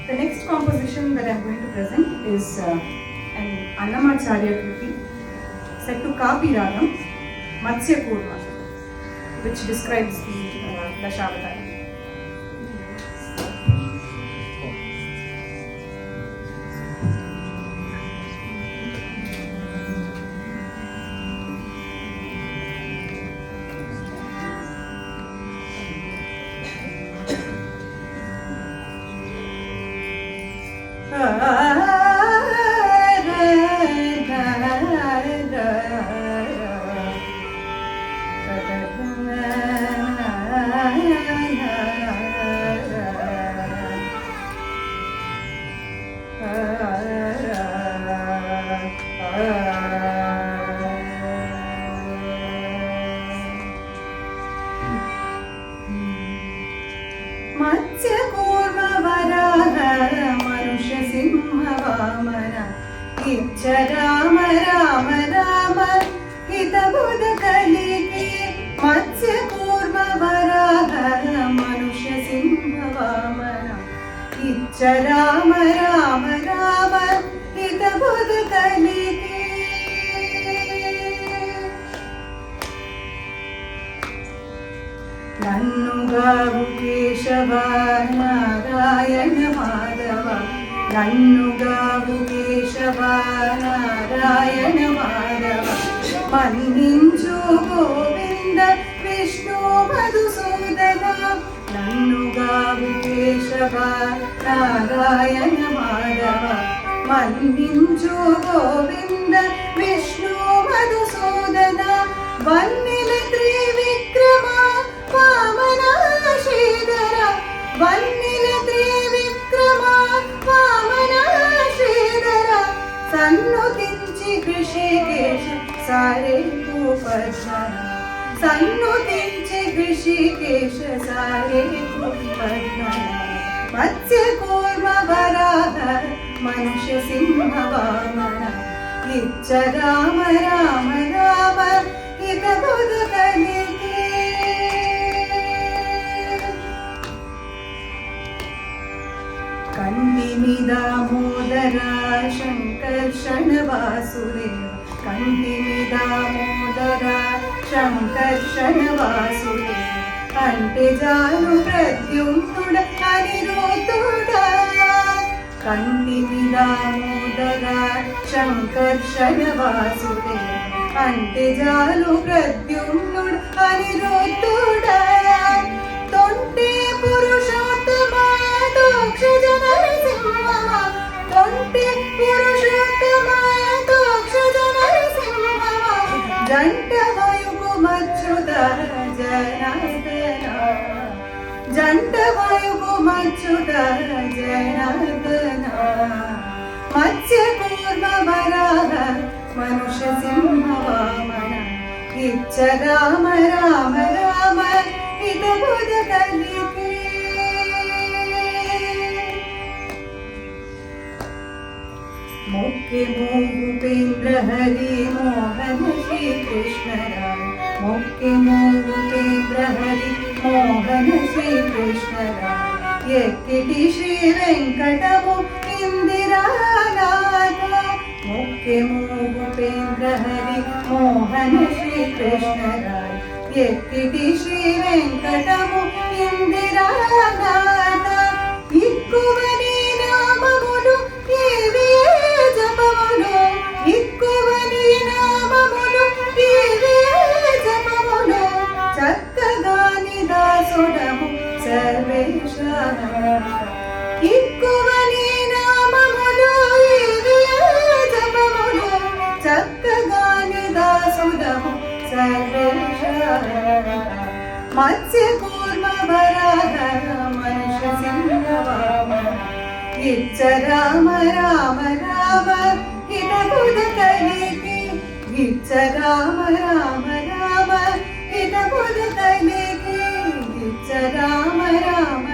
The next composition that I am going to present is an Annamacharya Kriti set to Kapi Ragam, Matsya Kurma, which describes the Dashavatara. मत्स्य कूर्म वराह मनुष्य सिंह वामन इच्छ राम राम राम हित बुध कलिके मत्स्य कूर्म वराह मनुष्य सिंह वामन इच्छ राम राम राम हित बुध कलिके नन्नुगावु केशव नारायण माधव नन्नुगावु केशव नारायण माधव मन्निंचु गोविंद विष्णु मधुसूदन नन्नुगावु केशव नारायण माधव मन्निंचु गोविंद विष्णु मधुसूदन वन्निल त्रिविक्रम वामन श्रीधर वन्निल त्रिविक्रम वामन श्रीधर सन्नुतिंचि ऋषिकेश सारे कुपद्मन सन्नुतिंचि ऋषिकेश सारे कुपद्मन मत्स्य कूर्म वराह मनुष्य सिंह वामन इच्छ राम राम राम हित बुध कलिके कंदिमिदामोदर शंकर्षण वासुदेव कंदिमिदामोदर शंकर्षण वासुदेव अंटे जानु प्रद्युम्नुड अनिरुद्धुड कंदिमिदामोदर शंकर्षण वासुदेव अंटे जानु प्रद्युम्नुड अनिरुद्धुड तोंटे पुरुषोत्तम तोक्षज नरसिंह तोंटे पुरुषोत्तम तोक्षज नरसिंह जंट वायुगुमच्युत जनार्दन जंट वायुगुमच्युत जनार्दन मत्स्य कूर्म वराह मनुष्य सिंह वामन इच्छ राम राम राम हित बुध कलिके मुख्य भूपेन्द्र हरि मोहन श्री कृष्ण राय मुख्य भूपेन्द्र हरि मोहन श्री कृष्ण राय यक्किटि श्री वेंकटमु इंदिरानाथ मुख्य भूपेन्द्र हरि मोहन श्री कृष्ण राय यक्किटि श्री वेंकटमु इंदिरानाथ इक्कुवनि नाममुलु ఏవియే జపములు ఇక్కువని నామములు ఏవియే జపములు చక్కగాని దాసుడము సర్వేశ ఇక్కువని నామములు ఏవియే జపములు చక్కగాని దాసుడము సర్వేశ మత్స్య కూర్మ వరాహ మనుష్య సింహ వామన इच्छ राम राम राम हित बुध कलिके इच्छ राम राम राम हित बुध कलिके इच्छ राम राम